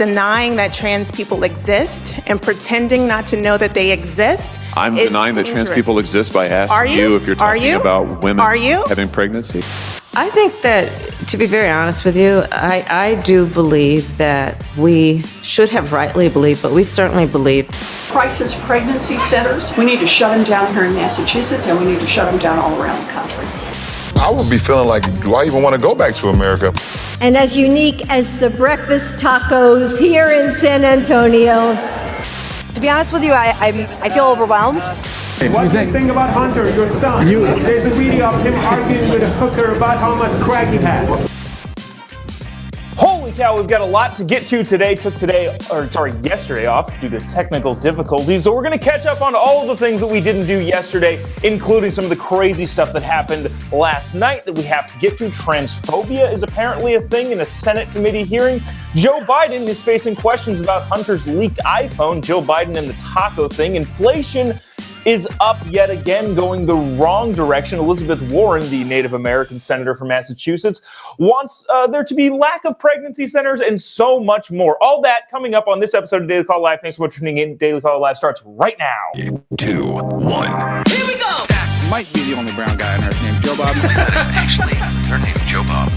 denying that trans people exist and pretending not to know that they exist. I'm denying that trans people exist by asking you if you're talking about women having pregnancy. I think that, to be very honest with you, I do believe that we should have rightly believed, but we certainly believe. Crisis pregnancy centers, we need to shut them down here in Massachusetts, and we need to shut them down all around the country. I would be feeling like, do I even want to go back to America? And as unique as the breakfast tacos here in San Antonio. To be honest with you, I feel overwhelmed. What do you think about Hunter, your son? There's a video of him arguing with a hooker about how much crack he has. Holy cow, we've got a lot to get to today. Took yesterday off due to technical difficulties. So we're going to catch up on all of the things that we didn't do yesterday, including some of the crazy stuff that happened last night that we have to get to. Transphobia is apparently a thing in a Senate committee hearing. Joe Biden is facing questions about Hunter's leaked iPhone. Joe Biden and the taco thing. Inflation is up yet again, going the wrong direction. Elizabeth Warren, the Native American senator from Massachusetts, wants there to be lack of pregnancy centers and so much more. All that coming up on this episode of Daily Caller Live. Thanks so much for tuning in. Daily Caller Live starts right now. 3, 2, 1. Here we go! That might be the only brown guy on earth named Jobob. That is actually her name, Jobob.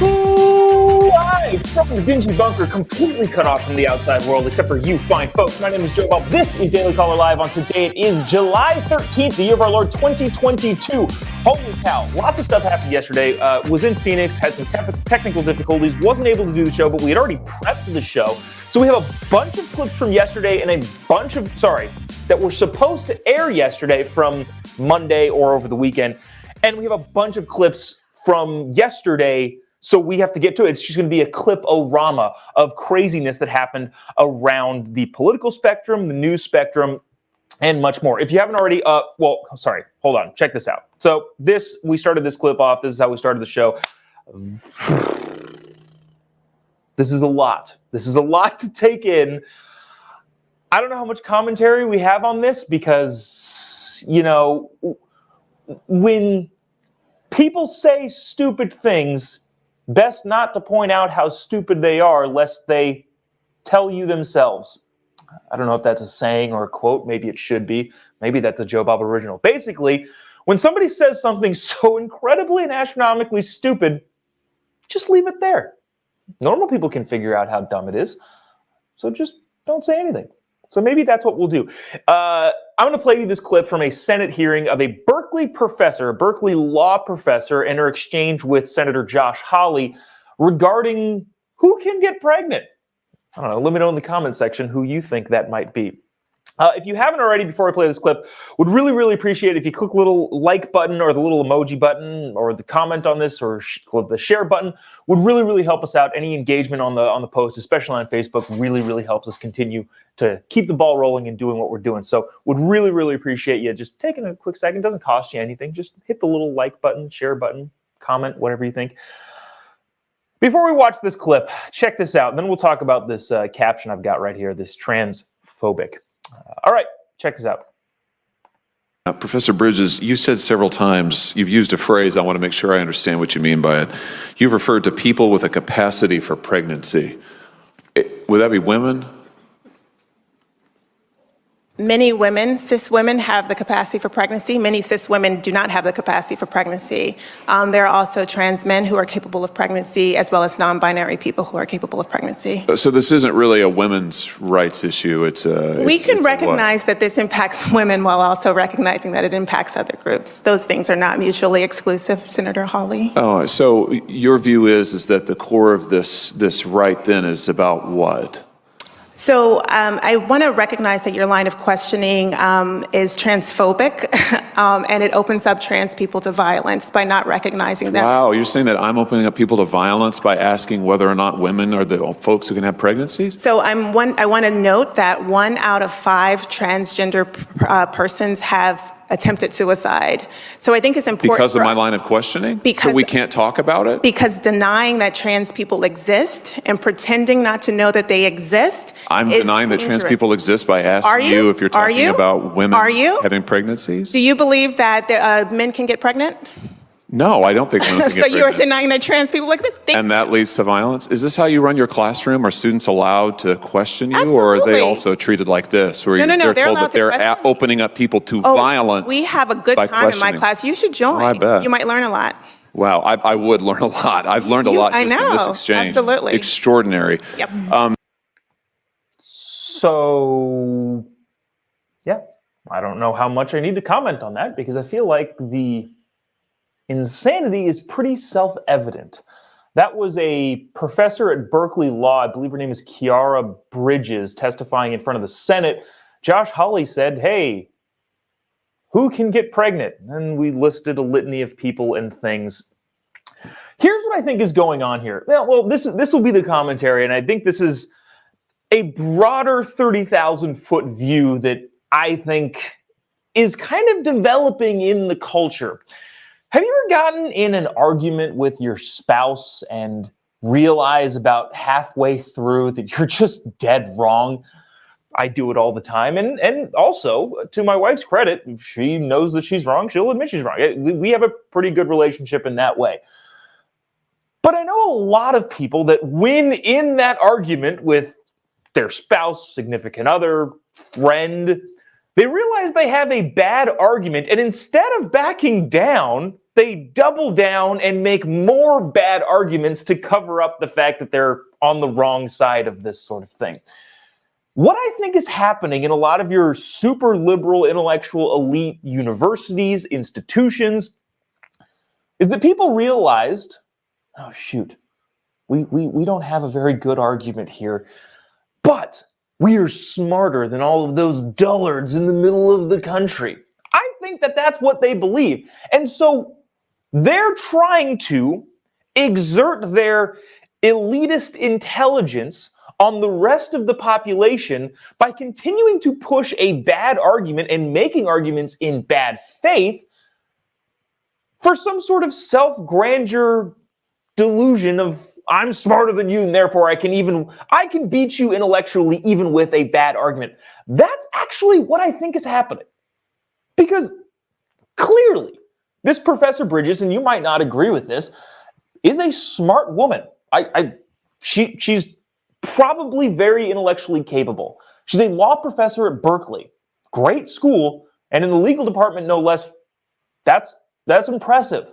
Live from the dingy bunker, completely cut off from the outside world, except for you fine folks. My name is Jobob. This is Daily Caller Live. On today, it is July 13th, the year of our Lord 2022. Holy cow, lots of stuff happened yesterday. Was in Phoenix, had some technical difficulties, wasn't able to do the show, but we had already prepped the show. So we have a bunch of clips from yesterday and a bunch of, that were supposed to air yesterday from Monday or over the weekend. And we have a bunch of clips from yesterday. So we have to get to it. It's just going to be a clip-o-rama of craziness that happened around the political spectrum, the news spectrum, and much more. If you haven't already, hold on. Check this out. So we started this clip off. This is how we started the show. This is a lot. This is a lot to take in. I don't know how much commentary we have on this because, when people say stupid things, best not to point out how stupid they are, lest they tell you themselves. I don't know if that's a saying or a quote. Maybe it should be. Maybe that's a Jobob original. Basically, when somebody says something so incredibly and astronomically stupid, just leave it there. Normal people can figure out how dumb it is. So just don't say anything. So maybe that's what we'll do. I'm going to play you this clip from a Senate hearing of a Berkeley law professor, and her exchange with Senator Josh Hawley regarding who can get pregnant. I don't know. Let me know in the comment section who you think that might be. If you haven't already, before I play this clip, would really, really appreciate it if you click the little like button or the little emoji button or the comment on this or the share button. Would really, really help us out. Any engagement on the post, especially on Facebook, really, really helps us continue to keep the ball rolling and doing what we're doing. So would really, really appreciate you just taking a quick second. Doesn't cost you anything. Just hit the little like button, share button, comment, whatever you think. Before we watch this clip, check this out. Then we'll talk about this caption I've got right here, this transphobic. All right, check this out. Professor Bridges, you said several times, you've used a phrase, I want to make sure I understand what you mean by it. You've referred to people with a capacity for pregnancy. Would that be women? Many women, cis women, have the capacity for pregnancy. Many cis women do not have the capacity for pregnancy. There are also trans men who are capable of pregnancy, as well as non-binary people who are capable of pregnancy. So this isn't really a women's rights issue. We can recognize that this impacts women while also recognizing that it impacts other groups. Those things are not mutually exclusive, Senator Hawley. Oh, so your view is that the core of this right then is about what? So I want to recognize that your line of questioning is transphobic, and it opens up trans people to violence by not recognizing them. Wow, you're saying that I'm opening up people to violence by asking whether or not women are the folks who can have pregnancies? So I want to note that 1 out of 5 transgender persons have attempted suicide. So I think it's important. Because of my line of questioning? So we can't talk about it? Because denying that trans people exist and pretending not to know that they exist. I'm denying that trans people exist by asking you if you're talking about women having pregnancies? Do you believe that men can get pregnant? No, I don't think women can get So you are pregnant. denying that trans people exist? And that leads to violence? Is this how you run your classroom? Are students allowed to question you, or are they Absolutely. also treated like this, where No, they're they're told allowed that to they're question. opening up people to Oh, violence? we have a good by time in my questioning? class. You should join. Oh, I bet. You might learn a lot. Wow, I would learn a lot. I've learned a lot I just in this know, exchange. absolutely. Extraordinary. Yep. So, yeah, I don't know how much I need to comment on that because I feel like the insanity is pretty self-evident. That was a professor at Berkeley Law, I believe her name is Kiara Bridges, testifying in front of the Senate. Josh Hawley said, hey, who can get pregnant? And we listed a litany of people and things. Here's what I think is going on here. Well, this will be the commentary, and I think this is a broader 30,000-foot view that I think is kind of developing in the culture. Have you ever gotten in an argument with your spouse and realize about halfway through that you're just dead wrong? I do it all the time. And also, to my wife's credit, if she knows that she's wrong, she'll admit she's wrong. We have a pretty good relationship in that way. But I know a lot of people that win in that argument with their spouse, significant other, friend. They realize they have a bad argument, and instead of backing down, they double down and make more bad arguments to cover up the fact that they're on the wrong side of this sort of thing. What I think is happening in a lot of your super liberal, intellectual, elite universities, institutions, is that people realized, oh shoot, we don't have a very good argument here, but we are smarter than all of those dullards in the middle of the country. I think that that's what they believe. And so they're trying to exert their elitist intelligence on the rest of the population by continuing to push a bad argument and making arguments in bad faith for some sort of self-grandeur delusion of I'm smarter than you and therefore I can beat you intellectually even with a bad argument. That's actually what I think is happening. Because clearly this Professor Bridges, and you might not agree with this, is a smart woman. She's probably very intellectually capable. She's a law professor at Berkeley. Great school, and in the legal department no less. That's impressive.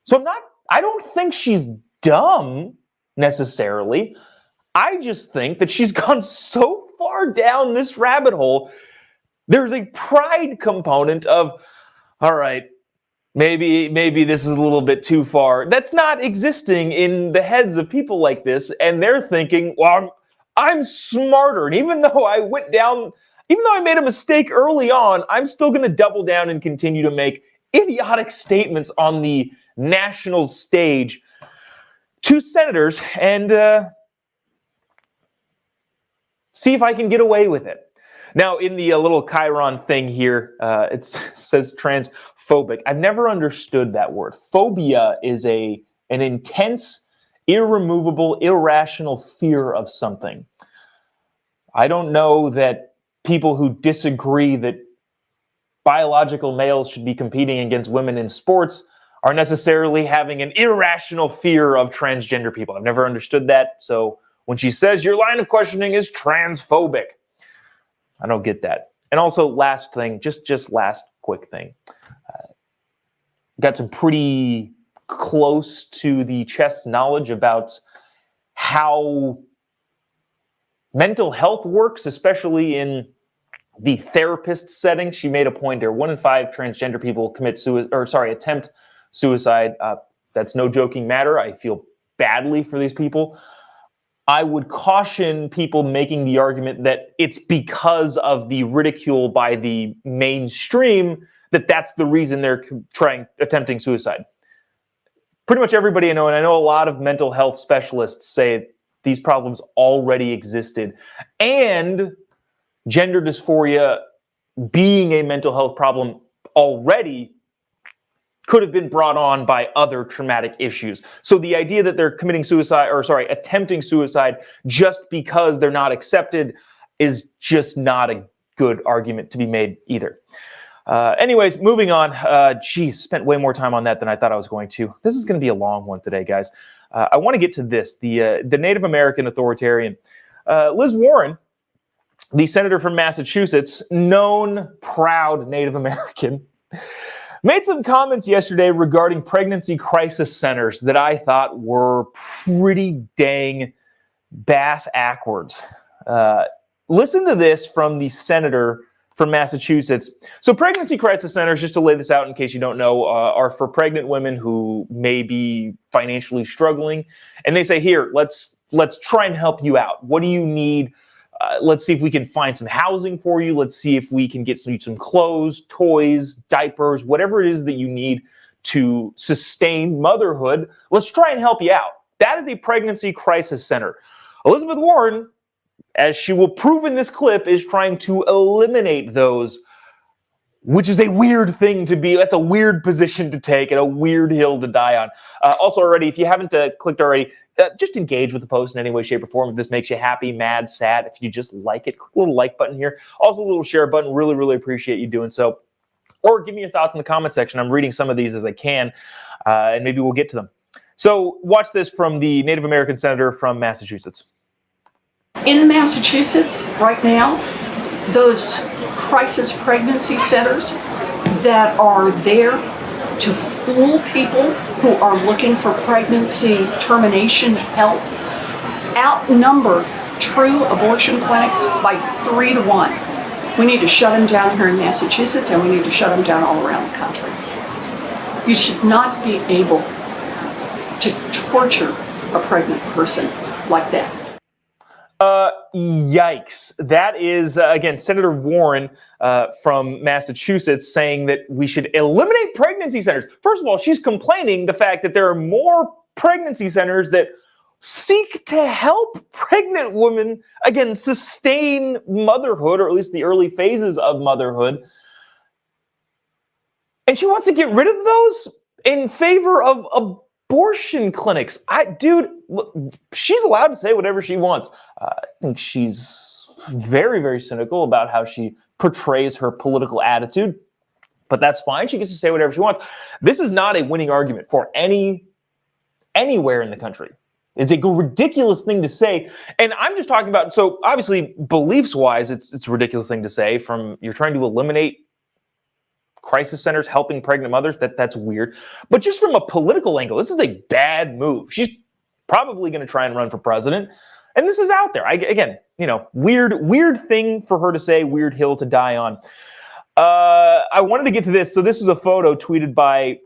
So I don't think she's dumb necessarily. I just think that she's gone so far down this rabbit hole. There's a pride component of, all right, maybe this is a little bit too far. That's not existing in the heads of people like this, and they're thinking, well, I'm smarter, and even though I made a mistake early on, I'm still going to double down and continue to make idiotic statements on the national stage to senators and see if I can get away with it. Now, in the little Chiron thing here, it says transphobic. I've never understood that word. Phobia is an intense, irremovable, irrational fear of something. I don't know that people who disagree that biological males should be competing against women in sports are necessarily having an irrational fear of transgender people. I've never understood that. So when she says your line of questioning is transphobic, I don't get that. And also, last thing, just last quick thing. Got some pretty close to the chest knowledge about how mental health works, especially in the therapist setting. She made a point there. 1 in 5 transgender people attempt suicide. That's no joking matter. I feel badly for these people. I would caution people making the argument that it's because of the ridicule by the mainstream that's the reason they're attempting suicide. Pretty much everybody I know, and I know a lot of mental health specialists say these problems already existed, and gender dysphoria being a mental health problem already could have been brought on by other traumatic issues. So the idea that they're attempting suicide just because they're not accepted is just not a good argument to be made either. Anyways, moving on. Spent way more time on that than I thought I was going to. This is going to be a long one today, guys. I want to get to this, the Native American authoritarian. Liz Warren, the senator from Massachusetts, known proud Native American, made some comments yesterday regarding pregnancy crisis centers that I thought were pretty dang bass-ackwards. Listen to this from the senator from Massachusetts. So pregnancy crisis centers, just to lay this out in case you don't know, are for pregnant women who may be financially struggling. And they say, here, let's try and help you out. What do you need? Let's see if we can find some housing for you. Let's see if we can get some clothes, toys, diapers, whatever it is that you need to sustain motherhood. Let's try and help you out. That is a pregnancy crisis center. Elizabeth Warren, as she will prove in this clip, is trying to eliminate those, which is a weird thing to be. That's a weird position to take and a weird hill to die on. Also, already, if you haven't clicked already, just engage with the post in any way, shape, or form. If this makes you happy, mad, sad, if you just like it, click the little like button here. Also, a little share button. Really, really appreciate you doing so. Or give me your thoughts in the comment section. I'm reading some of these as I can, and maybe we'll get to them. So watch this from the Native American senator from Massachusetts. In Massachusetts, right now, those crisis pregnancy centers that are there to fool people who are looking for pregnancy termination help outnumber true abortion clinics by 3 to 1. We need to shut them down here in Massachusetts, and we need to shut them down all around the country. You should not be able to torture a pregnant person like that. Yikes. That is, again, Senator Warren from Massachusetts saying that we should eliminate pregnancy centers. First of all, she's complaining the fact that there are more pregnancy centers that seek to help pregnant women, again, sustain motherhood, or at least the early phases of motherhood. And she wants to get rid of those in favor of abortion clinics. Dude, look, she's allowed to say whatever she wants. I think she's very, very cynical about how she portrays her political attitude, but that's fine. She gets to say whatever she wants. This is not a winning argument for anywhere in the country. It's a ridiculous thing to say. And I'm just talking about, so obviously beliefs-wise, it's a ridiculous thing to say. From you're trying to eliminate crisis centers helping pregnant mothers, that's weird. But just from a political angle, this is a bad move. She's probably going to try and run for president, and this is out there. Again, weird thing for her to say, weird hill to die on. I wanted to get to this. So this was a photo tweeted by,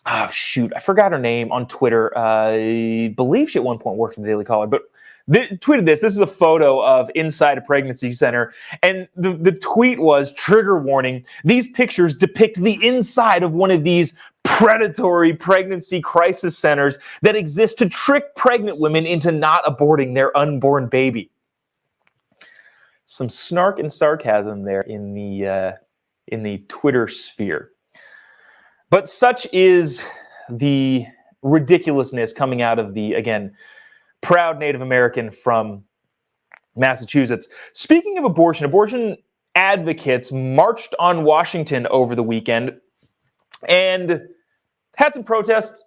I forgot her name on Twitter. I believe she at one point worked for the Daily Caller, but tweeted this. This is a photo of inside a pregnancy center, and the tweet was, trigger warning, these pictures depict the inside of one of these predatory pregnancy crisis centers that exist to trick pregnant women into not aborting their unborn baby. Some snark and sarcasm there in the Twitter sphere. But such is the ridiculousness coming out of the, again, proud Native American from Massachusetts. Speaking of abortion advocates marched on Washington over the weekend and had some protests,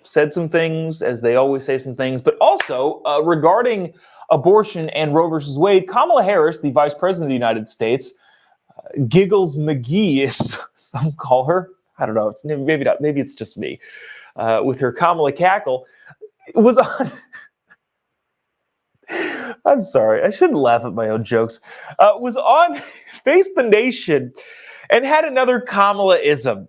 said some things, as they always say some things, but also regarding abortion and Roe versus Wade, Kamala Harris, the Vice President of the United States, Giggles McGee, as some call her. I don't know. It's maybe not. Maybe it's just me. With her Kamala cackle, was on. I'm sorry. I shouldn't laugh at my own jokes. Was on Face the Nation and had another Kamala-ism.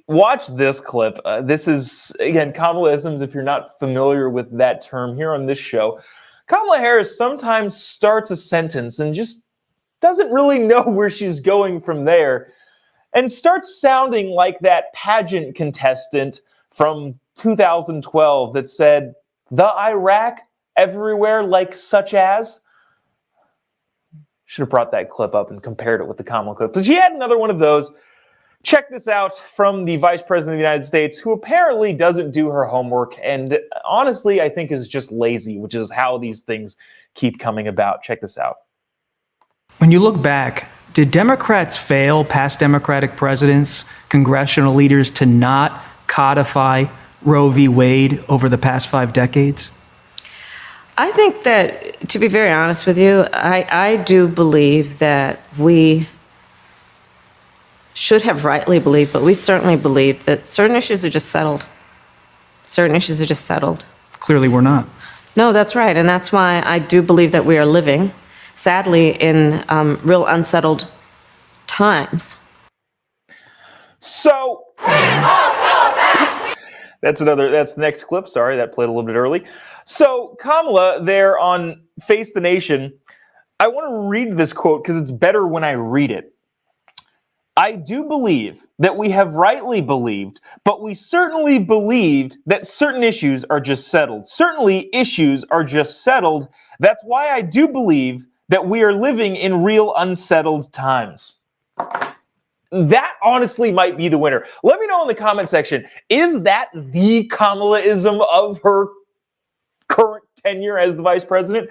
Watch this clip. This is, again, Kamala-isms, if you're not familiar with that term here on this show. Kamala Harris sometimes starts a sentence and just doesn't really know where she's going from there, and starts sounding like that pageant contestant from 2012 that said, the Iraq everywhere, like such as. Should have brought that clip up and compared it with the Kamala clip. But she had another one of those. Check this out from the Vice President of the United States, who apparently doesn't do her homework and honestly, I think is just lazy, which is how these things keep coming about. Check this out. When you look back Did Democrats fail, past Democratic presidents, congressional leaders, to not codify Roe v. Wade over the past 5 decades? I think that, to be very honest with you, I do believe that we should have rightly believed, but we certainly believe that certain issues are just settled. Certain issues are just settled. Clearly we're not. No, that's right. And that's why I do believe that we are living, sadly, in real unsettled times. So, that's the next clip. Sorry, that played a little bit early. So, Kamala there on Face the Nation, I want to read this quote because it's better when I read it. I do believe that we have rightly believed, but we certainly believed that certain issues are just settled. Certainly issues are just settled. That's why I do believe that we are living in real unsettled times. That honestly might be the winner. Let me know in the comment section, is that the Kamala-ism of her current tenure as the vice president?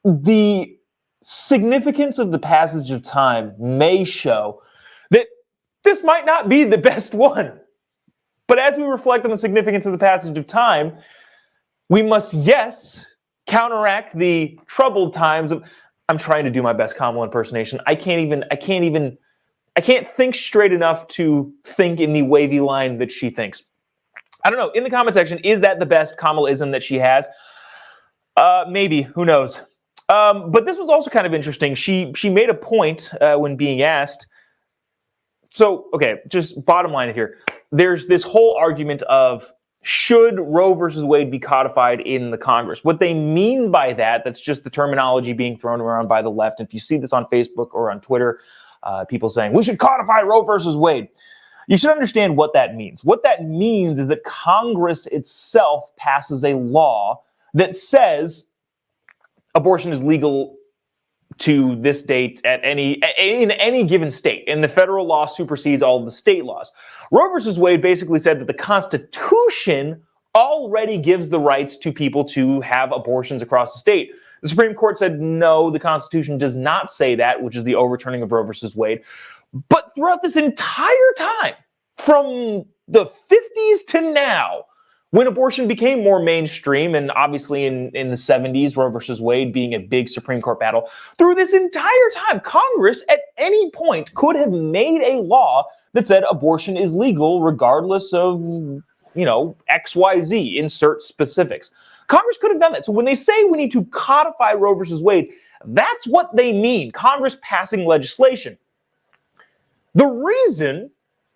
The significance of the passage of time may show that this might not be the best one. But as we reflect on the significance of the passage of time, we must, yes, counteract the troubled times of... I'm trying to do my best Kamala impersonation. I can't think straight enough to think in the wavy line that she thinks. I don't know. In the comment section, is that the best Kamala-ism that she has? Maybe. Who knows? But this was also kind of interesting. She made a point when being asked. So, okay, just bottom line here. There's this whole argument of, should Roe versus Wade be codified in the Congress? What they mean by that, that's just the terminology being thrown around by the left. If you see this on Facebook or on Twitter, people saying, we should codify Roe versus Wade. You should understand what that means. What that means is that Congress itself passes a law that says abortion is legal to this date in any given state, and the federal law supersedes all of the state laws. Roe versus Wade basically said that the Constitution already gives the rights to people to have abortions across the state. The Supreme Court said, no, the Constitution does not say that, which is the overturning of Roe versus Wade. But throughout this entire time, from the 50s to now, when abortion became more mainstream, and obviously in the 70s, Roe versus Wade being a big Supreme Court battle, through this entire time, Congress at any point could have made a law that said abortion is legal regardless of, XYZ, insert specifics. Congress could have done that. So when they say we need to codify Roe versus Wade, that's what they mean, Congress passing legislation. The reason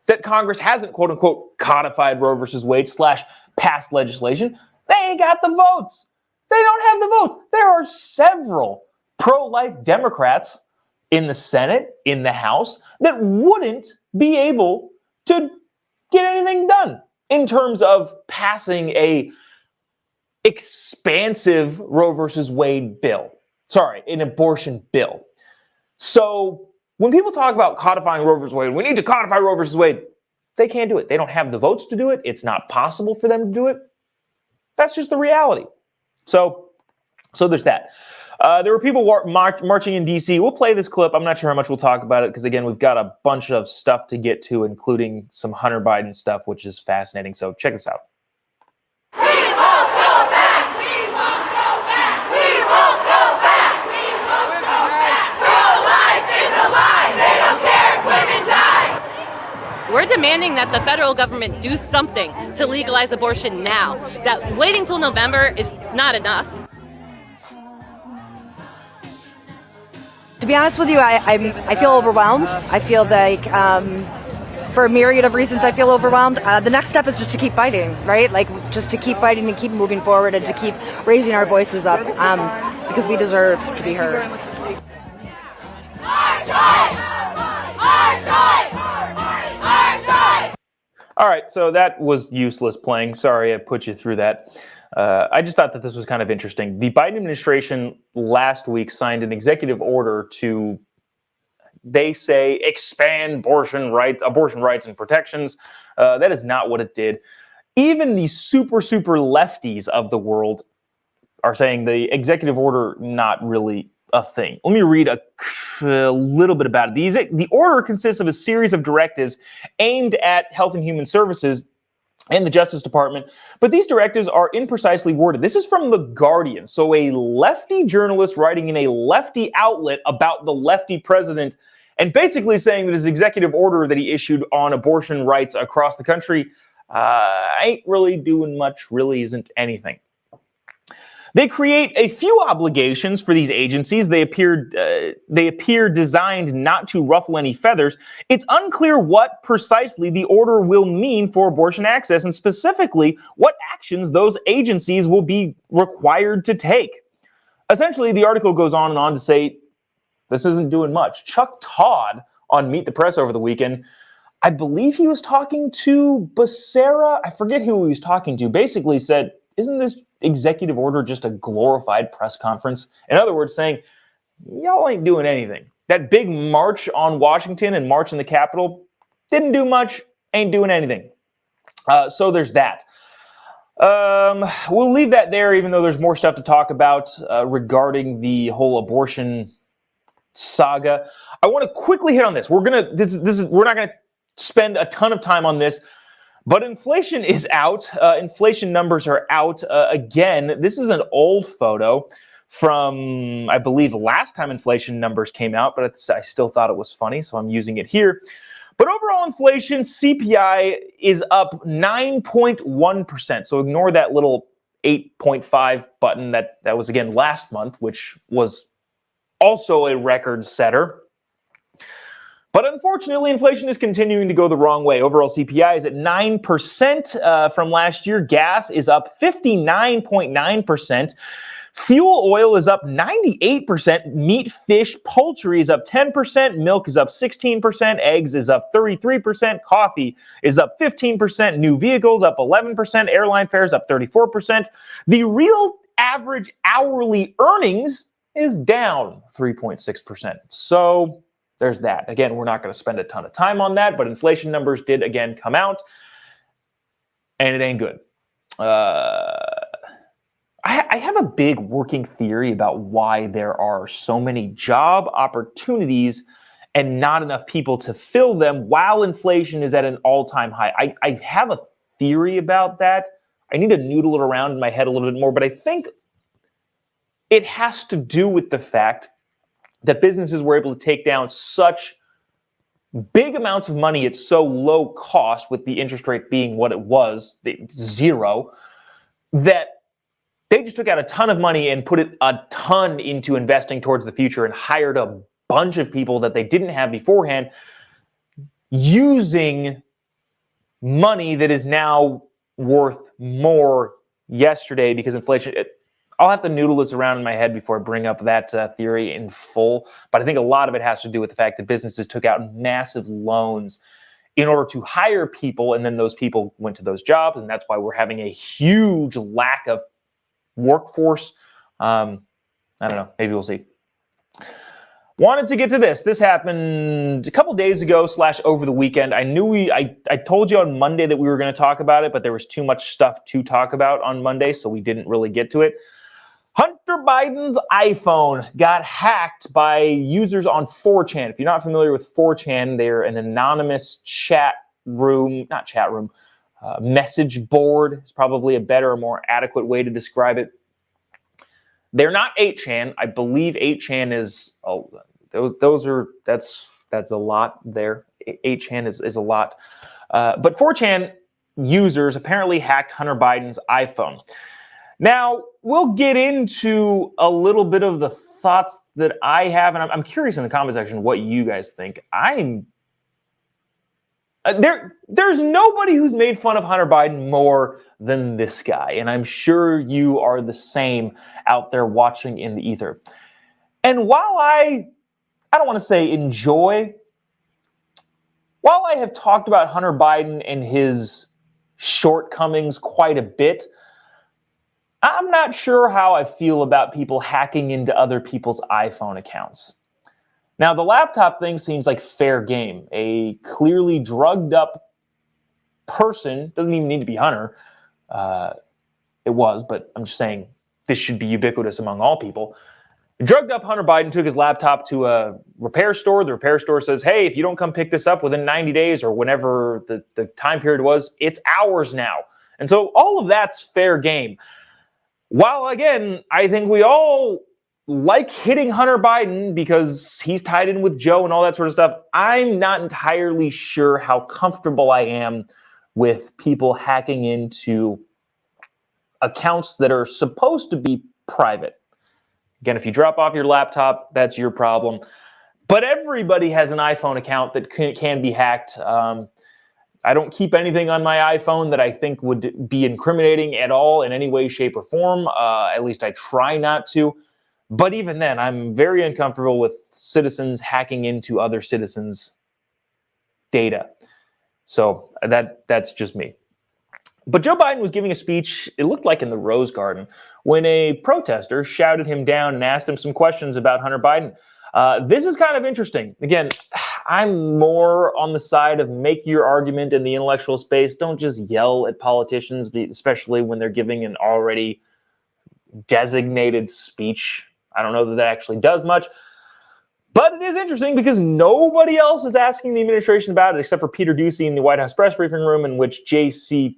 that Congress hasn't, quote unquote, codified Roe versus Wade / passed legislation, they ain't got the votes. They don't have the votes. There are several pro-life Democrats in the Senate, in the House, that wouldn't be able to get anything done in terms of passing a expansive Roe versus Wade bill. Sorry, an abortion bill. So when people talk about codifying Roe versus Wade, we need to codify Roe versus Wade, they can't do it. They don't have the votes to do it. It's not possible for them to do it. That's just the reality. So there's that. There were people marching in D.C. We'll play this clip. I'm not sure how much we'll talk about it because, again, we've got a bunch of stuff to get to, including some Hunter Biden stuff, which is fascinating. So check this out. We won't go back. We won't go back. We won't go back. We won't go back. Pro-life is a lie. They don't care if women die. We're demanding that the federal government do something to legalize abortion now. That waiting till November is not enough. To be honest with you, I feel overwhelmed. I feel like, for a myriad of reasons, I feel overwhelmed. The next step is just to keep fighting, right? Like, just to keep fighting and keep moving forward and to keep raising our voices up, because we deserve to be heard. Our choice! Our choice! Our choice! All right, so that was useless playing. Sorry I put you through that. I just thought that this was kind of interesting. The Biden administration last week signed an executive order to, they say, expand abortion rights and protections. That is not what it did. Even the super lefties of the world are saying the executive order not really a thing. Let me read a little bit about it. The order consists of a series of directives aimed at Health and Human Services and the Justice Department, but these directives are imprecisely worded. This is from The Guardian, so a lefty journalist writing in a lefty outlet about the lefty president and basically saying that his executive order that he issued on abortion rights across the country ain't really doing much, really isn't anything. They create a few obligations for these agencies. They appear designed not to ruffle any feathers. It's unclear what precisely the order will mean for abortion access and specifically what actions those agencies will be required to take. Essentially, the article goes on and on to say this isn't doing much. Chuck Todd on Meet the Press over the weekend, I believe he was talking to Becerra. I forget who he was talking to. Basically said, isn't this executive order just a glorified press conference? In other words, saying, y'all ain't doing anything. That big march on Washington and march in the Capitol didn't do much, ain't doing anything. So there's that. We'll leave that there, even though there's more stuff to talk about regarding the whole abortion saga. I want to quickly hit on this. We're not gonna spend a ton of time on this. But inflation is out. Inflation numbers are out. Again, this is an old photo from, I believe, last time inflation numbers came out, but I still thought it was funny, so I'm using it here. But overall inflation, CPI, is up 9.1%. So ignore that little 8.5 button that was, again, last month, which was also a record setter. But unfortunately, inflation is continuing to go the wrong way. Overall CPI is at 9% from last year. Gas is up 59.9%. Fuel oil is up 98%. Meat, fish, poultry is up 10%. Milk is up 16%. Eggs is up 33%. Coffee is up 15%. New vehicles up 11%. Airline fares up 34%. The real average hourly earnings is down 3.6%. So there's that. Again, we're not going to spend a ton of time on that, but inflation numbers did again come out, and it ain't good. I have a big working theory about why there are so many job opportunities and not enough people to fill them while inflation is at an all-time high. I have a theory about that. I need to noodle it around in my head a little bit more, but I think it has to do with the fact that businesses were able to take down such big amounts of money at so low cost, with the interest rate being what it was, zero, that they just took out a ton of money and put it a ton into investing towards the future and hired a bunch of people that they didn't have beforehand, using money that is now worth more yesterday because inflation. I'll have to noodle this around in my head before I bring up that theory in full. But I think a lot of it has to do with the fact that businesses took out massive loans in order to hire people, and then those people went to those jobs, and that's why we're having a huge lack of workforce. I don't know. Maybe we'll see. Wanted to get to this. This happened a couple days ago / over the weekend. I told you on Monday that we were going to talk about it, but there was too much stuff to talk about on Monday, so we didn't really get to it. Hunter Biden's iPhone got hacked by users on 4chan. If you're not familiar with 4chan, they're an anonymous message board is probably a better or more adequate way to describe it. They're not 8chan. I believe 8chan is, that's a lot there. 8chan is a lot. But 4chan users apparently hacked Hunter Biden's iPhone. Now, we'll get into a little bit of the thoughts that I have, and I'm curious in the comment section what you guys think. There's nobody who's made fun of Hunter Biden more than this guy, and I'm sure you are the same out there watching in the ether. And while I don't want to say enjoy, while I have talked about Hunter Biden and his shortcomings quite a bit, I'm not sure how I feel about people hacking into other people's iPhone accounts. Now, the laptop thing seems like fair game. A clearly drugged up person, doesn't even need to be Hunter. It was, but I'm just saying this should be ubiquitous among all people. Drugged up Hunter Biden took his laptop to a repair store. The repair store says, hey, if you don't come pick this up within 90 days or whenever the time period was, it's ours now. And so all of that's fair game. While, again, I think we all like hitting Hunter Biden because he's tied in with Joe and all that sort of stuff, I'm not entirely sure how comfortable I am with people hacking into accounts that are supposed to be private. Again, if you drop off your laptop, that's your problem. But everybody has an iPhone account that can be hacked. I don't keep anything on my iPhone that I think would be incriminating at all in any way, shape, or form. At least I try not to. But even then, I'm very uncomfortable with citizens hacking into other citizens' data. So that's just me. But Joe Biden was giving a speech, it looked like in the Rose Garden, when a protester shouted him down and asked him some questions about Hunter Biden. This is kind of interesting. Again, I'm more on the side of make your argument in the intellectual space. Don't just yell at politicians, especially when they're giving an already designated speech. I don't know that that actually does much. But it is interesting because nobody else is asking the administration about it except for Peter Doocy in the White House press briefing room, in which KJP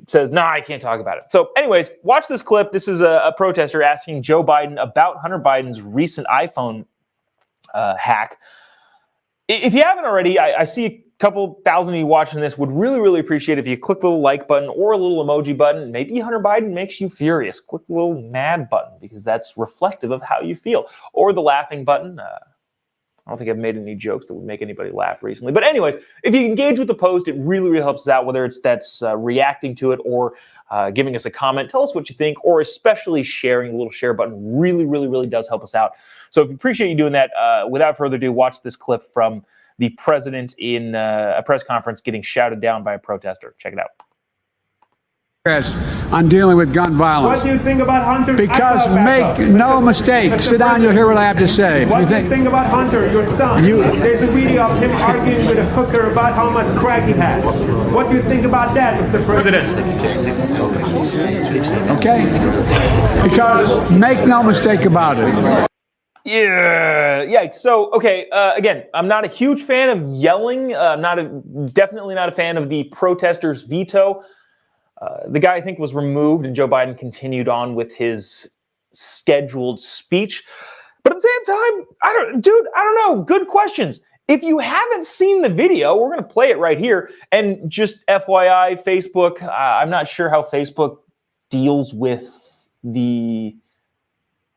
says, nah, I can't talk about it. So anyways, watch this clip. This is a protester asking Joe Biden about Hunter Biden's recent iPhone hack. If you haven't already, I see a couple thousand of you watching this would really, really appreciate if you click the little like button or a little emoji button. Maybe Hunter Biden makes you furious. Click the little mad button because that's reflective of how you feel. Or the laughing button. I don't think I've made any jokes that would make anybody laugh recently. But anyways, if you engage with the post, it really, really helps us out, whether it's that's reacting to it or giving us a comment. Tell us what you think, or especially sharing. The little share button really, really, really does help us out. So if you appreciate you doing that, without further ado, watch this clip from the president in a press conference getting shouted down by a protester. Check it out. On dealing with gun violence. What do you think about Hunter? Because make no mistake, sit down, you'll hear what I have to say. What do you think about Hunter, your son? There's a video of him arguing with a hooker about how much crack he has. What do you think about that, Mr. President? Okay? Because make no mistake about it. Yeah. So, okay. Again, I'm not a huge fan of yelling. Definitely not a fan of the protesters' veto. The guy, I think, was removed, and Joe Biden continued on with his scheduled speech. But at the same time, I don't know. Good questions. If you haven't seen the video, we're going to play it right here. And just FYI, Facebook, I'm not sure how Facebook deals with the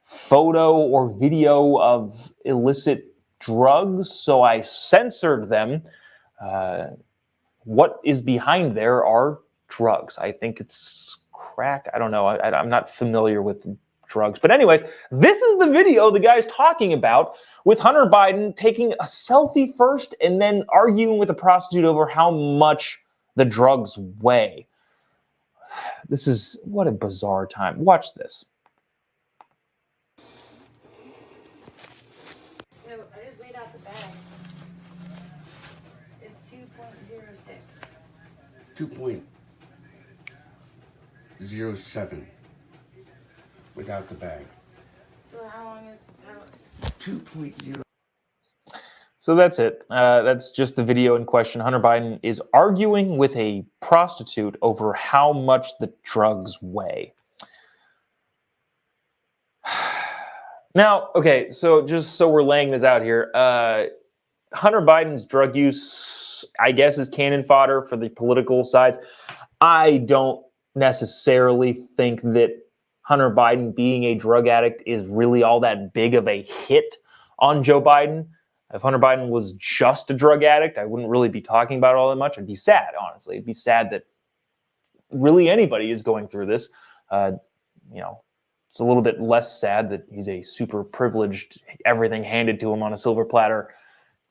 photo or video of illicit drugs, so I censored them. What is behind there are drugs. I think it's crack. I don't know. I'm not familiar with drugs. But anyways, this is the video the guy's talking about with Hunter Biden taking a selfie first and then arguing with a prostitute over how much the drugs weigh. This is, what a bizarre time. Watch this. I just laid out the bag. It's 2.06. 2.07 without the bag. So how long is 2.0? So that's it. That's just the video in question. Hunter Biden is arguing with a prostitute over how much the drugs weigh. Now, okay, so just so we're laying this out here, Hunter Biden's drug use, I guess, is cannon fodder for the political sides. I don't necessarily think that Hunter Biden being a drug addict is really all that big of a hit on Joe Biden. If Hunter Biden was just a drug addict, I wouldn't really be talking about it all that much. I'd be sad, honestly. It'd be sad that really anybody is going through this. It's a little bit less sad that he's a super privileged, everything handed to him on a silver platter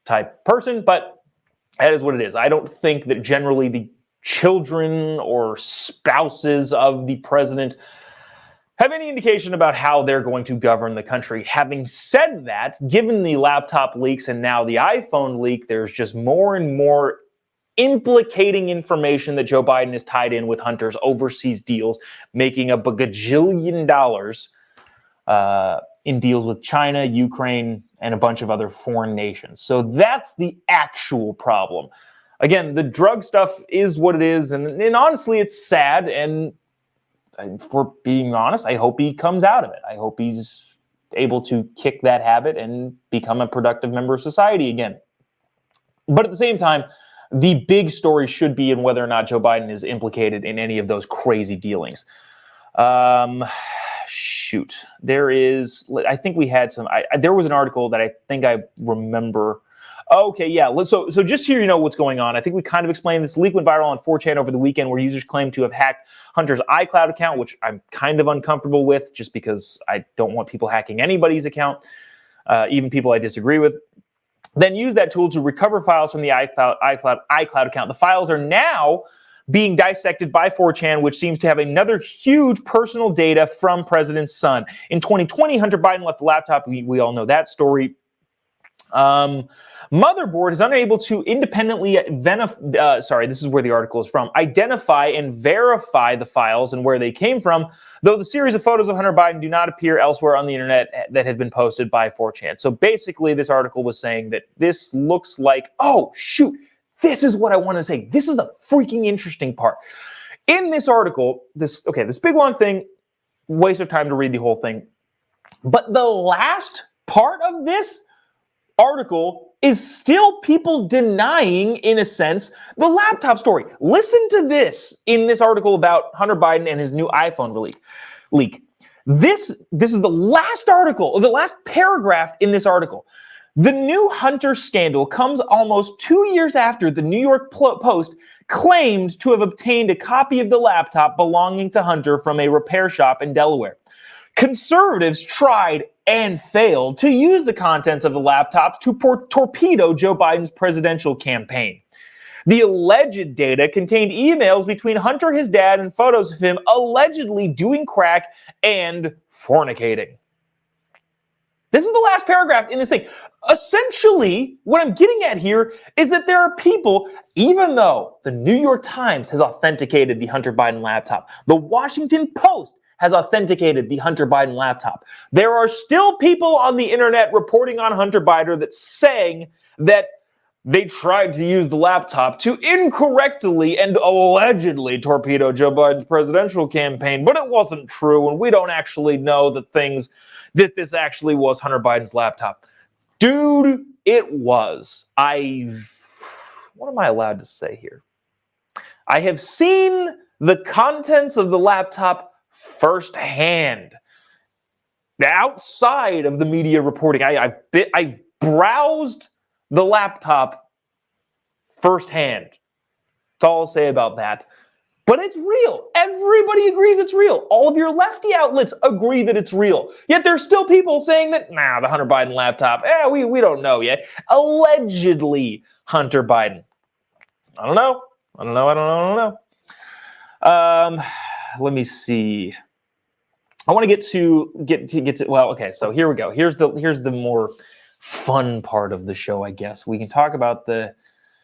type person, but that is what it is. I don't think that generally the children or spouses of the president have any indication about how they're going to govern the country. Having said that, given the laptop leaks and now the iPhone leak, there's just more and more implicating information that Joe Biden is tied in with Hunter's overseas deals, making a bagajillion dollars in deals with China, Ukraine, and a bunch of other foreign nations. So that's the actual problem. Again, the drug stuff is what it is, and honestly, it's sad, and for being honest, I hope he comes out of it. I hope he's able to kick that habit and become a productive member of society again. But at the same time, the big story should be in whether or not Joe Biden is implicated in any of those crazy dealings. Shoot. I think we had there was an article that I think I remember. Okay, yeah. So just so you know what's going on, I think we kind of explained this. Leak went viral on 4chan over the weekend where users claimed to have hacked Hunter's iCloud account, which I'm kind of uncomfortable with just because I don't want people hacking anybody's account, even people I disagree with. Then use that tool to recover files from the iCloud account. The files are now being dissected by 4chan, which seems to have another huge personal data from President's son. In 2020, Hunter Biden left a laptop. We all know that story. Motherboard is unable to independently this is where the article is from, identify and verify the files and where they came from, though the series of photos of Hunter Biden do not appear elsewhere on the internet that have been posted by 4chan. So basically, this article was saying that this looks like, oh, shoot, this is what I want to say. This is the freaking interesting part. In this article, this big long thing, waste of time to read the whole thing. But the last part of this article is still people denying, in a sense, the laptop story. Listen to this in this article about Hunter Biden and his new iPhone leak. This is the last article, or the last paragraph in this article. The new Hunter scandal comes almost 2 years after the New York Post claimed to have obtained a copy of the laptop belonging to Hunter from a repair shop in Delaware. Conservatives tried and failed to use the contents of the laptop to torpedo Joe Biden's presidential campaign. The alleged data contained emails between Hunter, his dad, and photos of him allegedly doing crack and fornicating. This is the last paragraph in this thing. Essentially, what I'm getting at here is that there are people, even though the New York Times has authenticated the Hunter Biden laptop, the Washington Post has authenticated the Hunter Biden laptop, there are still people on the internet reporting on Hunter Biden that's saying that they tried to use the laptop to incorrectly and allegedly torpedo Joe Biden's presidential campaign, but it wasn't true, and we don't actually know that this actually was Hunter Biden's laptop. Dude, it was. What am I allowed to say here? I have seen the contents of the laptop firsthand, outside of the media reporting. I've browsed the laptop firsthand. That's all I'll say about that. But it's real. Everybody agrees it's real. All of your lefty outlets agree that it's real. Yet there's still people saying that, the Hunter Biden laptop, we don't know yet. Allegedly Hunter Biden. I don't know. Let me see. I want to get to well, okay, so here we go. Here's the more fun part of the show, I guess. We can talk about the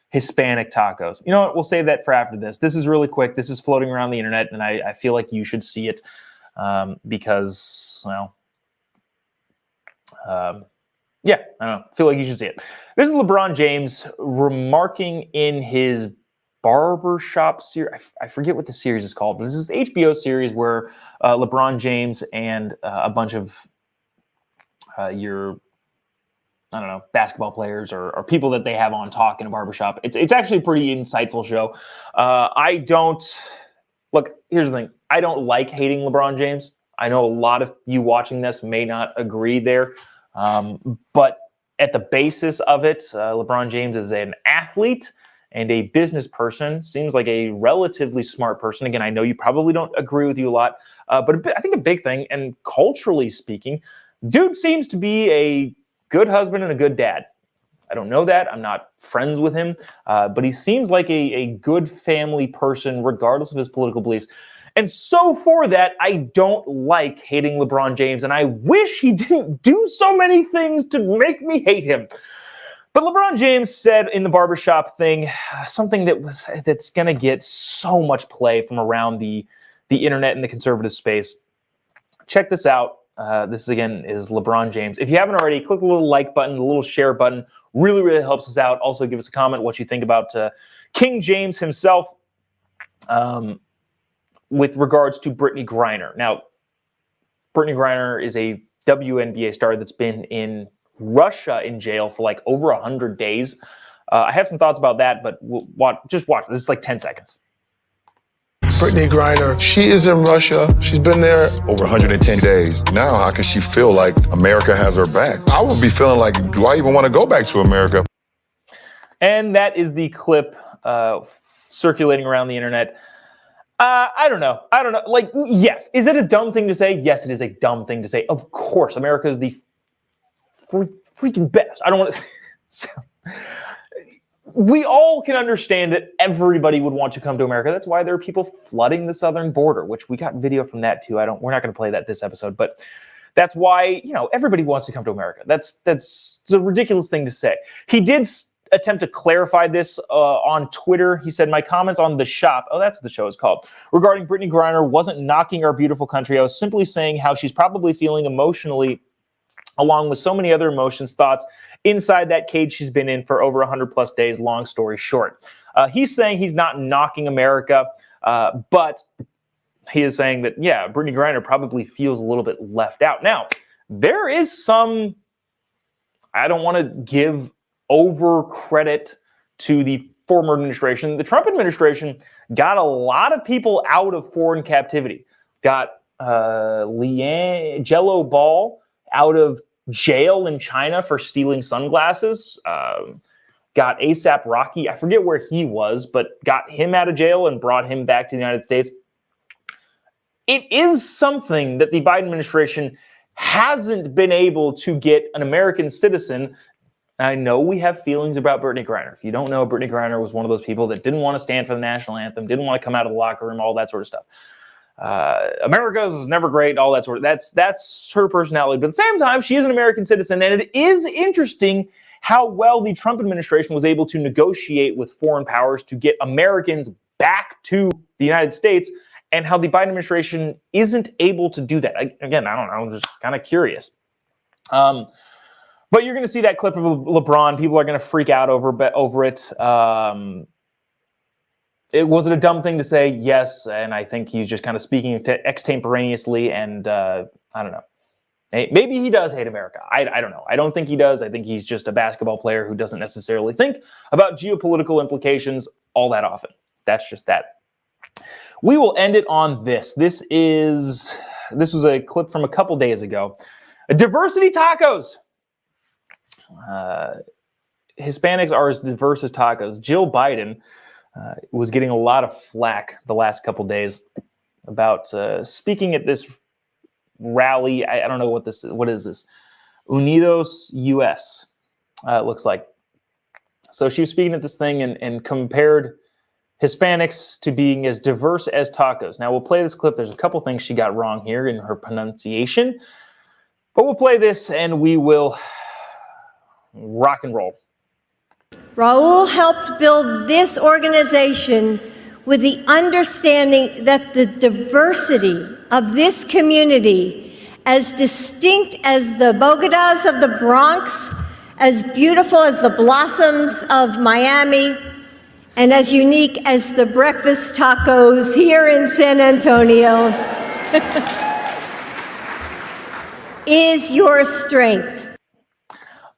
Hispanic tacos. You know what? We'll save that for after this. This is really quick. This is floating around the internet, and I feel like you should see it because, I don't know. I feel like you should see it. This is LeBron James remarking in his barbershop series. I forget what the series is called, but this is the HBO series where LeBron James and a bunch of basketball players or people that they have on talk in a barbershop. It's actually a pretty insightful show. Here's the thing. I don't like hating LeBron James. I know a lot of you watching this may not agree there. But at the basis of it, LeBron James is an athlete and a business person. Seems like a relatively smart person. Again, I know you probably don't agree with you a lot, but I think a big thing, and culturally speaking, dude seems to be a good husband and a good dad. I don't know that. I'm not friends with him, but he seems like a good family person, regardless of his political beliefs. And so for that, I don't like hating LeBron James, and I wish he didn't do so many things to make me hate him. But LeBron James said in the barbershop thing something that's going to get so much play from around the internet and the conservative space. Check this out. This again is LeBron James. If you haven't already, click the little like button, the little share button. Really, really helps us out. Also, give us a comment what you think about King James himself with regards to Brittany Griner. Now, Brittany Griner is a WNBA star that's been in Russia in jail for like over 100 days. I have some thoughts about that, but just watch. This is like 10 seconds. Brittany Griner, she is in Russia. She's been there over 110 days. Now, how can she feel like America has her back? I would be feeling like, do I even want to go back to America? And that is the clip circulating around the internet. I don't know. Like, yes. Is it a dumb thing to say? Yes, it is a dumb thing to say. Of course, America is the freaking best. I don't want to... We all can understand that everybody would want to come to America. That's why there are people flooding the southern border, which we got video from that too. We're not going to play that this episode, but that's why, everybody wants to come to America. That's a ridiculous thing to say. He did attempt to clarify this on Twitter. He said, my comments on The Shop, that's what the show is called, regarding Brittany Griner wasn't knocking our beautiful country. I was simply saying how she's probably feeling emotionally, along with so many other emotions, thoughts, inside that cage she's been in for over 100 plus days, long story short. He's saying he's not knocking America, but he is saying that, yeah, Brittany Griner probably feels a little bit left out. Now, there is some, I don't want to give over credit to the former administration. The Trump administration got a lot of people out of foreign captivity. Got Jello Ball out of jail in China for stealing sunglasses. Got ASAP Rocky, I forget where he was, but got him out of jail and brought him back to the United States. It is something that the Biden administration hasn't been able to get an American citizen. I know we have feelings about Brittany Griner. If you don't know, Brittany Griner was one of those people that didn't want to stand for the national anthem, didn't want to come out of the locker room, all that sort of stuff. America's never great, all that sort of, that's her personality. But at the same time, she is an American citizen, and it is interesting how well the Trump administration was able to negotiate with foreign powers to get Americans back to the United States, and how the Biden administration isn't able to do that. Again, I don't know, I'm just kind of curious. But you're going to see that clip of LeBron. People are going to freak out over it. Was it a dumb thing to say? Yes, and I think he's just kind of speaking extemporaneously, and I don't know. Maybe he does hate America. I don't know. I don't think he does. I think he's just a basketball player who doesn't necessarily think about geopolitical implications all that often. That's just that. We will end it on this. This was a clip from a couple days ago. Diversity tacos. Hispanics are as diverse as tacos. Jill Biden was getting a lot of flack the last couple days about speaking at this rally. I don't know what this is. What is this? Unidos US, it looks like. So she was speaking at this thing and compared Hispanics to being as diverse as tacos. Now, we'll play this clip. There's a couple things she got wrong here in her pronunciation. But we'll play this and we will rock and roll. Raul helped build this organization with the understanding that the diversity of this community, as distinct as the Bogotas of the Bronx, as beautiful as the blossoms of Miami, and as unique as the breakfast tacos here in San Antonio, is your strength.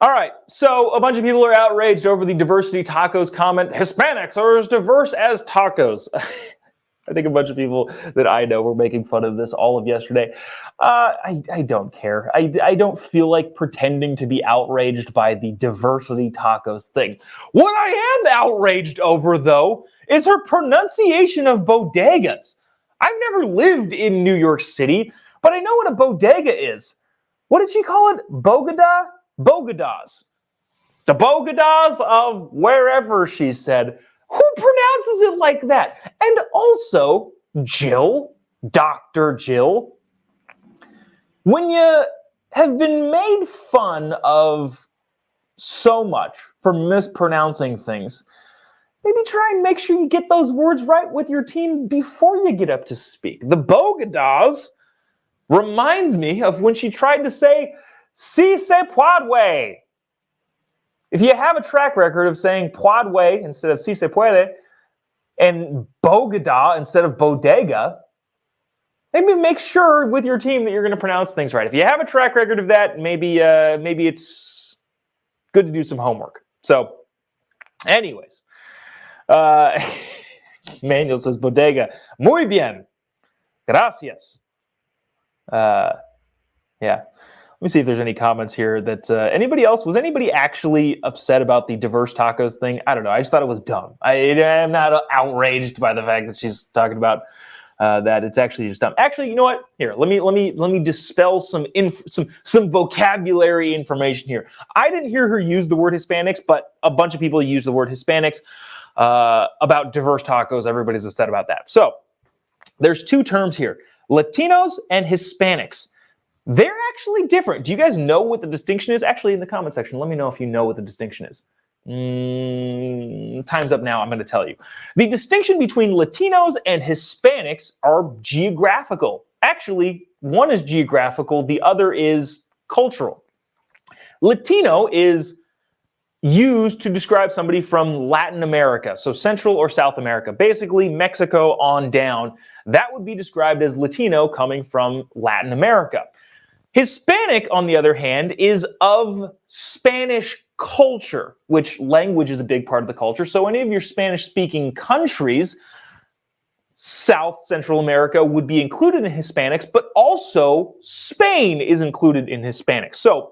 All right, so a bunch of people are outraged over the diversity tacos comment. Hispanics are as diverse as tacos. I think a bunch of people that I know were making fun of this all of yesterday. I don't care. I don't feel like pretending to be outraged by the diversity tacos thing. What I am outraged over, though, is her pronunciation of bodegas. I've never lived in New York City, but I know what a bodega is. What did she call it? Bogota? Bogotas. The Bogotas of wherever, she said. Who pronounces it like that? And also, Jill, Dr. Jill, when you have been made fun of so much for mispronouncing things, maybe try and make sure you get those words right with your team before you get up to speak. The Bogotas, reminds me of when she tried to say, si se puede. If you have a track record of saying puede instead of si se puede, and bogada instead of bodega, maybe make sure with your team that you're going to pronounce things right. If you have a track record of that, maybe it's good to do some homework. So, anyways, Manuel says bodega. Muy bien. Gracias. Yeah. Let me see if there's any comments here that was anybody actually upset about the diverse tacos thing? I don't know. I just thought it was dumb. I am not outraged by the fact that she's talking about that. It's actually just dumb. Actually, you know what? Here, let me dispel some vocabulary information here. I didn't hear her use the word Hispanics, but a bunch of people use the word Hispanics about diverse tacos. Everybody's upset about that. So there's two terms here: Latinos and Hispanics. They're actually different. Do you guys know what the distinction is? Actually, in the comment section, let me know if you know what the distinction is. Time's up now. I'm going to tell you. The distinction between Latinos and Hispanics are geographical. Actually, one is geographical. The other is cultural. Latino is used to describe somebody from Latin America, so Central or South America, basically Mexico on down. That would be described as Latino coming from Latin America. Hispanic, on the other hand, is of Spanish culture, which language is a big part of the culture. So any of your Spanish-speaking countries, South Central America, would be included in Hispanics, but also Spain is included in Hispanics. So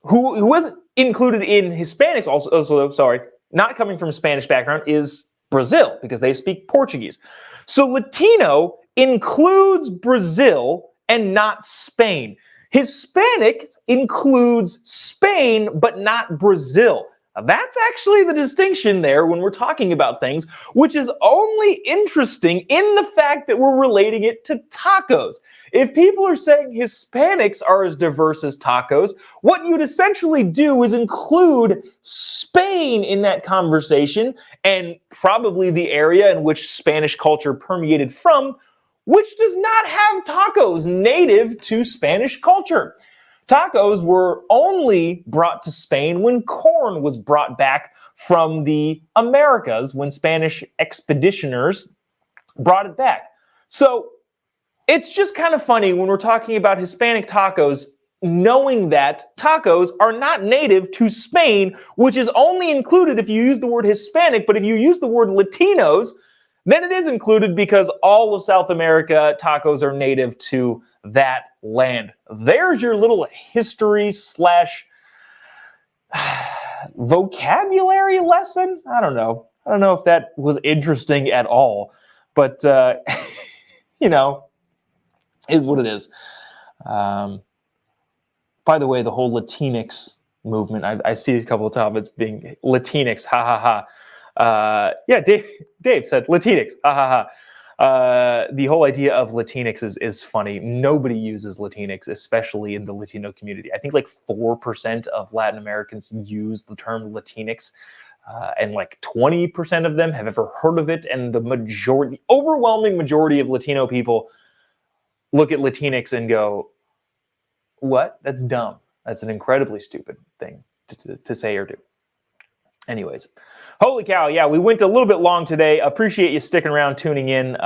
who isn't included in Hispanics also, not coming from a Spanish background, is Brazil, because they speak Portuguese. So Latino includes Brazil and not Spain. Hispanic includes Spain, but not Brazil. Now, that's actually the distinction there when we're talking about things, which is only interesting in the fact that we're relating it to tacos. If people are saying Hispanics are as diverse as tacos, what you'd essentially do is include Spain in that conversation, and probably the area in which Spanish culture permeated from, which does not have tacos native to Spanish culture. Tacos were only brought to Spain when corn was brought back from the Americas, when Spanish expeditioners brought it back. So it's just kind of funny when we're talking about Hispanic tacos, knowing that tacos are not native to Spain, which is only included if you use the word Hispanic, but if you use the word Latinos, then it is included because all of South America tacos are native to that land. There's your little history / vocabulary lesson. I don't know if that was interesting at all, but you know, is what it is. By the way, the whole Latinx movement, I see a couple of comments being Latinx, ha ha ha. Yeah, Dave said Latinx. The whole idea of Latinx is funny. Nobody uses Latinx, especially in the Latino community. I think like 4% of Latin Americans use the term Latinx, and like 20% of them have ever heard of it. And the overwhelming majority of Latino people look at Latinx and go, "What? That's dumb. That's an incredibly stupid thing to say or do." Anyways. Holy cow, yeah, we went a little bit long today. Appreciate you sticking around, tuning in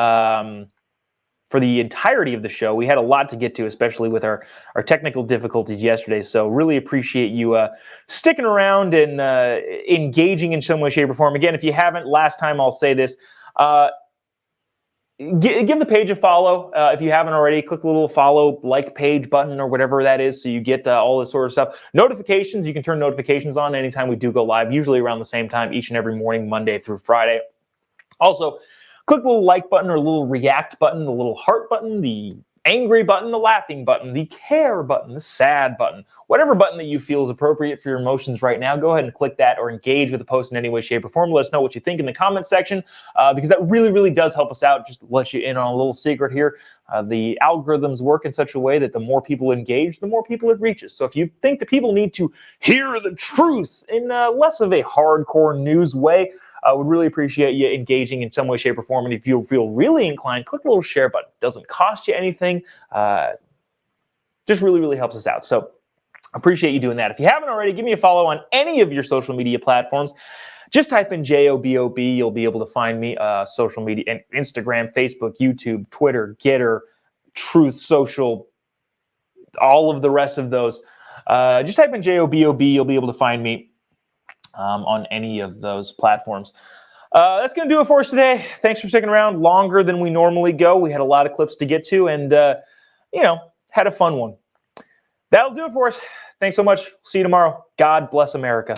for the entirety of the show. We had a lot to get to, especially with our technical difficulties yesterday. So really appreciate you sticking around and engaging in some way, shape, or form. Again, if you haven't, last time I'll say this, give the page a follow. If you haven't already, click the little follow, like page button or whatever that is so you get all this sort of stuff. Notifications, you can turn notifications on anytime we do go live, usually around the same time each and every morning, Monday through Friday. Also, click the little like button or a little react button, the little heart button, the angry button, the laughing button, the care button, the sad button, whatever button that you feel is appropriate for your emotions right now. Go ahead and click that or engage with the post in any way, shape, or form. Let us know what you think in the comment section because that really, really does help us out. Just let you in on a little secret here. The algorithms work in such a way that the more people engage, the more people it reaches. So if you think that people need to hear the truth in less of a hardcore news way, Would really appreciate you engaging in some way, shape, or form. And if you feel really inclined, click the little share button. It doesn't cost you anything. Just really, really helps us out. So appreciate you doing that. If you haven't already, give me a follow on any of your social media platforms. Just type in Jobob. You'll be able to find me. Social media, and Instagram, Facebook, YouTube, Twitter, Getter, Truth Social, all of the rest of those. Just type in Jobob. You'll be able to find me on any of those platforms. That's going to do it for us today. Thanks for sticking around longer than we normally go. We had a lot of clips to get to, and had a fun one. That'll do it for us. Thanks so much. See you tomorrow. God bless America.